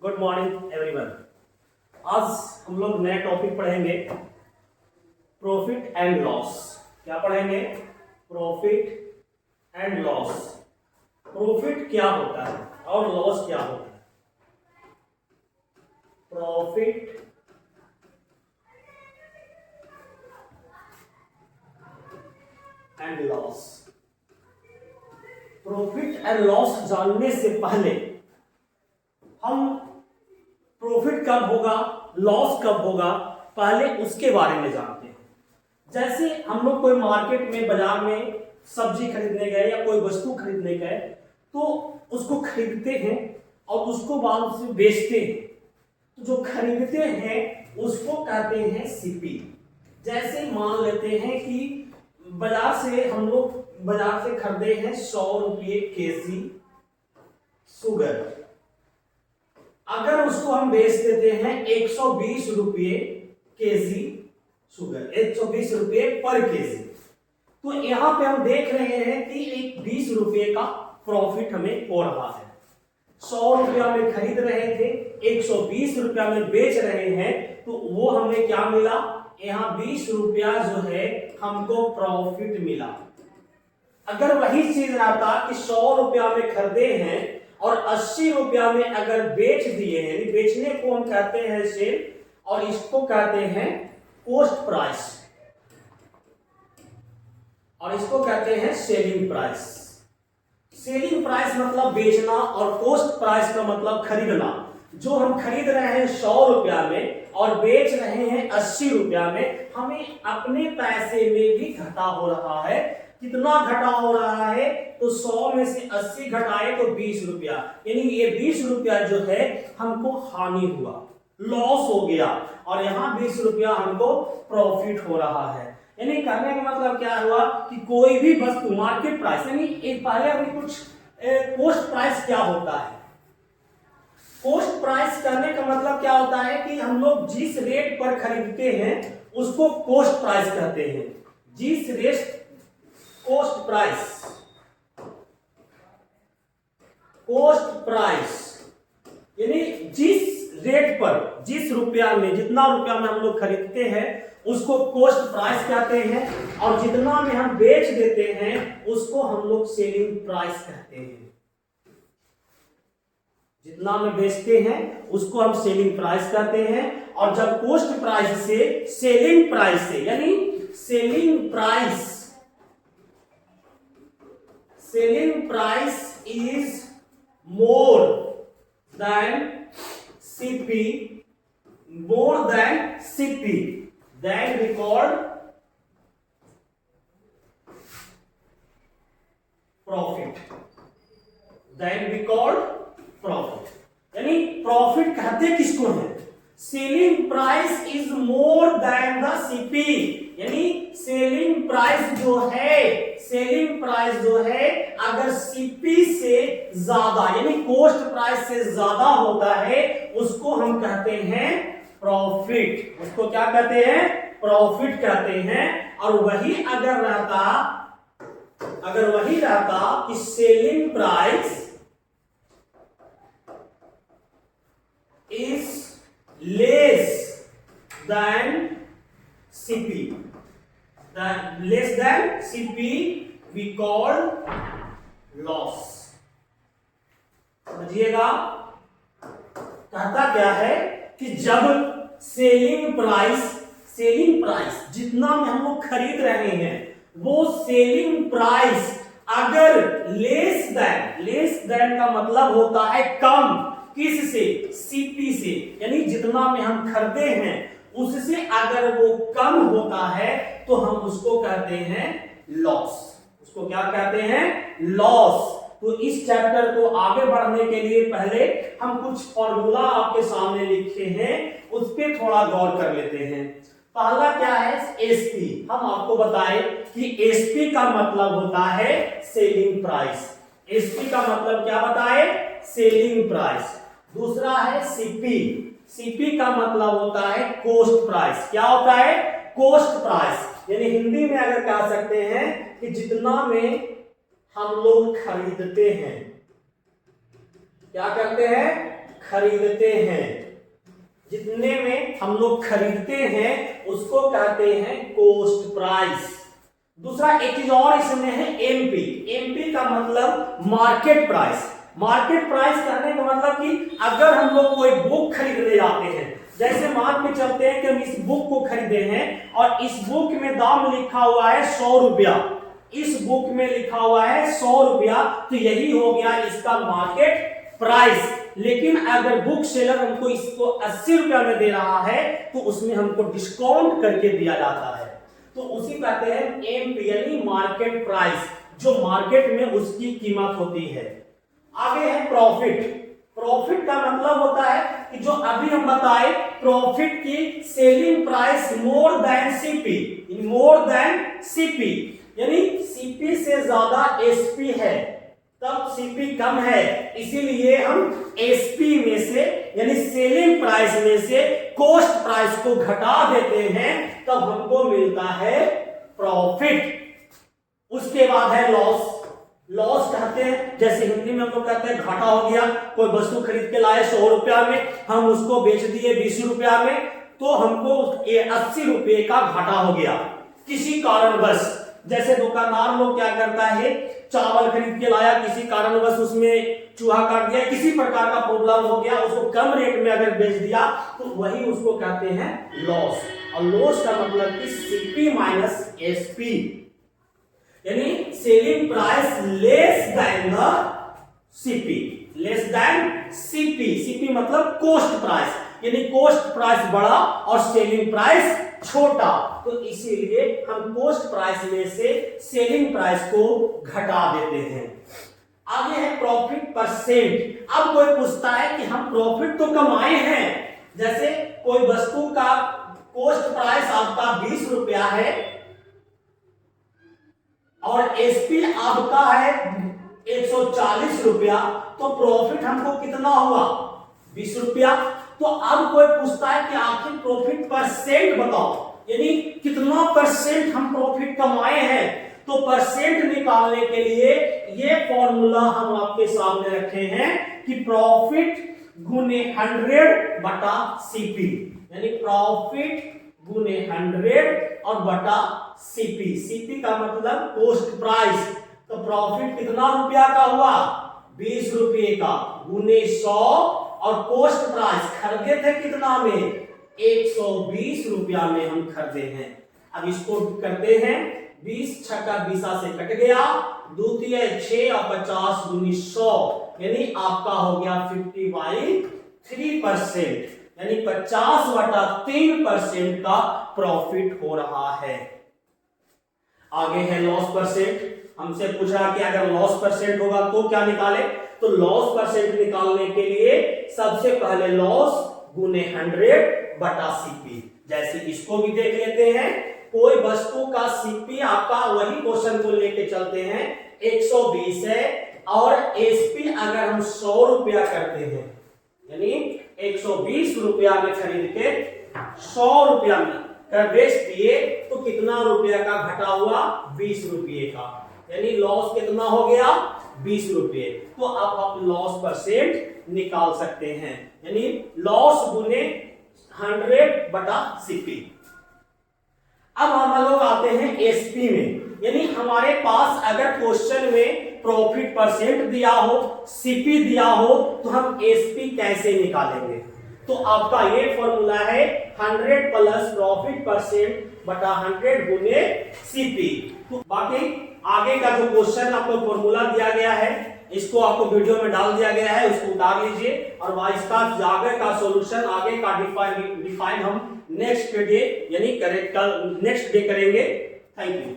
Good morning everyone. आज हम लोग नया टॉपिक पढ़ेंगे, प्रॉफिट एंड लॉस। क्या पढ़ेंगे? Profit and loss. प्रॉफिट क्या होता है और लॉस क्या होता है? Profit and loss. Profit and loss जानने से पहले हम प्रॉफिट कब होगा, लॉस कब होगा, पहले उसके बारे में जानते हैं। जैसे हम लोग कोई मार्केट में, बाजार में सब्जी खरीदने गए या कोई वस्तु खरीदने गए तो उसको खरीदते हैं और उसको बाद में बेचते हैं। तो जो खरीदते हैं उसको कहते हैं सीपी। जैसे मान लेते हैं कि बाजार से हम लोग खरीदे हैं 100 रुपये केजी शुगर, अगर उसको हम बेच देते हैं 120 रुपये केजी शुगर, 120 रुपये पर केजी, तो यहां पे हम देख रहे हैं कि एक 20 रुपये का प्रॉफिट हमें हो रहा है। 100 रुपया में खरीद रहे थे, 120 रुपया में बेच रहे हैं, तो वो हमें क्या मिला? यहाँ 20 रुपया जो है हमको प्रॉफिट मिला। अगर वही चीज रहता कि 100 रुपया में खरीदे हैं और 80 रुपया में अगर बेच दिए हैं, बेचने को हम कहते हैं सेल, और इसको कहते हैं कॉस्ट प्राइस, और इसको कहते हैं सेलिंग प्राइस। सेलिंग प्राइस मतलब बेचना और कॉस्ट प्राइस का मतलब खरीदना। जो हम खरीद रहे हैं 100 रुपया में और बेच रहे हैं 80 रुपया में, हमें अपने पैसे में भी घाटा हो रहा है। कितना घटा हो रहा है? तो 100 में से 80 घटाए तो 20 रुपया, यानी ये 20 रुपया जो है हमको हानि हुआ, लॉस हो गया, और यहाँ 20 रुपया हमको प्रॉफिट हो रहा है। यानी कहने का मतलब क्या हुआ कि कोई भी वस्तु मार्केट प्राइस, यानी एक पहले अभी कुछ कॉस्ट प्राइस क्या होता है? कॉस्ट प्राइस करने का मतलब क्या होता है कि हम लोग जिस रेट पर खरीदते हैं उसको कॉस्ट प्राइस कहते हैं। जिस rate cost price, cost price यानी जिस रेट पर, जिस रुपया में, जितना रुपया में हम लोग खरीदते हैं उसको कॉस्ट प्राइस कहते हैं, और जितना में हम बेच देते हैं उसको हम लोग सेलिंग प्राइस कहते हैं। जितना में बेचते हैं उसको हम सेलिंग प्राइस कहते हैं, और जब कॉस्ट प्राइस से सेलिंग प्राइस से, यानी selling price is more than CP, then we call profit, यानी प्रॉफिट कहते किसको है? Selling price is more than the CP, यानी सेलिंग प्राइस जो है अगर सीपी से ज्यादा, यानी कॉस्ट प्राइस से ज्यादा होता है उसको हम कहते हैं प्रॉफिट। उसको क्या कहते हैं? प्रॉफिट कहते हैं। और वही अगर रहता कि selling price is less than CP, we call loss। समझिएगा कहता क्या है कि जब सेलिंग प्राइस जितना में हम लोग खरीद रहे हैं वो सेलिंग प्राइस अगर लेस देन का मतलब होता है कम, किससे? सीपी से, यानी जितना में हम खरीदे हैं उससे अगर वो कम होता है तो हम उसको कहते हैं लॉस। उसको क्या कहते हैं? लॉस। तो इस चैप्टर को आगे बढ़ने के लिए पहले हम कुछ फॉर्मूला आपके सामने लिखे हैं, उस पर थोड़ा गौर कर लेते हैं। पहला क्या है? एसपी। हम आपको बताएं कि एसपी का मतलब होता है सेलिंग प्राइस। एसपी का मतलब क्या बताए? Selling price. दूसरा है सीपी। सीपी का मतलब होता है कॉस्ट प्राइस। क्या होता है? कॉस्ट प्राइस, यानी हिंदी में अगर कह सकते हैं कि जितना में हम लोग खरीदते हैं, क्या करते हैं? खरीदते हैं, जितने में हम लोग खरीदते हैं उसको कहते हैं कॉस्ट प्राइस। दूसरा एक चीज और इसमें है एमपी। एमपी का मतलब मार्केट प्राइस। मार्केट प्राइस कहने का मतलब कि अगर हम लोग कोई बुक खरीदने जाते हैं, जैसे मान के चलते हैं कि हम इस बुक को खरीदे हैं और इस बुक में दाम लिखा हुआ है 100 रुपया, इस बुक में लिखा हुआ है 100 रुपया, तो यही हो गया इसका मार्केट प्राइस। लेकिन अगर बुक सेलर हमको इसको 80 रुपया में दे रहा है तो उसमें हमको डिस्काउंट करके दिया जाता है, तो उसी कहते हैं एमपी यानी मार्केट प्राइस, जो मार्केट में उसकी कीमत होती है। आगे है प्रॉफिट। प्रॉफिट का मतलब होता है कि जो अभी हम बताए प्रॉफिट की selling price more than CP, more than CP यानी सीपी से ज्यादा एसपी है तब सीपी कम है, इसीलिए हम एसपी में से यानी सेलिंग प्राइस में से कॉस्ट प्राइस को घटा देते हैं, तब हमको मिलता है प्रॉफिट। उसके बाद है लॉस। लॉस कहते हैं, जैसे हिंदी में हम लोग कहते हैं घाटा हो गया। कोई वस्तु खरीद के लाए 100 रुपया में, हम उसको बेच दिए 20 रुपया में, तो हमको 80 रुपये का घाटा हो गया किसी कारणवश। जैसे दुकानदार लोग क्या करता है, चावल खरीद के लाया, किसी कारणवश उसमें चूहा काट दिया, किसी प्रकार का प्रॉब्लम हो गया, उसको कम रेट में अगर बेच दिया तो वही उसको कहते हैं लॉस। और लॉस का मतलब कि सीपी माइनस एसपी यानी selling price less than the CP, less than CP. CP मतलब कॉस्ट प्राइस, यानी कॉस्ट प्राइस बड़ा और सेलिंग प्राइस छोटा, तो इसीलिए हम कॉस्ट प्राइस में से सेलिंग प्राइस को घटा देते हैं। आगे है प्रॉफिट परसेंट। अब कोई पूछता है कि हम प्रॉफिट तो कमाए हैं, जैसे कोई वस्तु का कॉस्ट प्राइस आपका 20 रुपया है और एसपी आपका है 140 रुपया, तो प्रॉफिट हमको कितना हुआ 20 रुपया। तो अब कोई पूछता है कि आखिर प्रॉफिट परसेंट बताओ, यानी कितना परसेंट हम प्रॉफिट कमाए हैं। तो परसेंट निकालने के लिए ये फॉर्मूला हम आपके सामने रखे हैं कि प्रॉफिट गुने 100 बटा सीपी, यानी प्रॉफिट गुने 100 और बटा सीपी। सीपी का मतलब कॉस्ट प्राइस, तो प्रॉफिट कितना रुपया का हुआ 20 रुपये का, गुने 100 और कॉस्ट प्राइस खरीदे थे कितना में 120 रुपया में हम खरीदे हैं। अब इसको करते हैं 20 छक्का 20 से कट गया, दूतिया 6 और 50 गुनी 100 यानी आपका हो गया 50/3%, यानी 50/3% का प्रॉफिट हो रहा है। आगे है लॉस परसेंट। हमसे पूछा कि अगर लॉस परसेंट होगा तो क्या निकाले, तो लॉस परसेंट निकालने के लिए सबसे पहले लॉस गुने 100 बटा सीपी। जैसे इसको भी देख लेते हैं, कोई वस्तु का सीपी आपका वही क्वेश्चन को लेके चलते हैं 120 है और एसपी अगर हम 100 रुपया करते हैं, यानी 120 रुपया में खरीद के 100 रुपया में कर बेच दिए, तो कितना रुपया का घटा हुआ 20 रुपये का, यानी लॉस कितना हो गया 20 रुपये। तो अब आप लॉस परसेंट निकाल सकते हैं, यानी लॉस गुने 100 बटा सीपी। अब हम लोग आते हैं एसपी में, यानी हमारे पास अगर क्वेश्चन में प्रॉफिट परसेंट दिया हो, सीपी दिया हो, तो हम एसपी कैसे निकालेंगे। तो आपका ये फॉर्मूला है 100 प्लस प्रॉफिट परसेंट बटा 100 गुने सीपी। तो बाकी आगे का जो क्वेश्चन आपको फॉर्मूला दिया गया है, इसको आपको वीडियो में डाल दिया गया है, उसको उतार लीजिए और इसका आगे का सॉल्यूशन, आगे का डिफाइन हम नेक्स्ट डे यानी नेक्स्ट डे करेंगे। Thank you.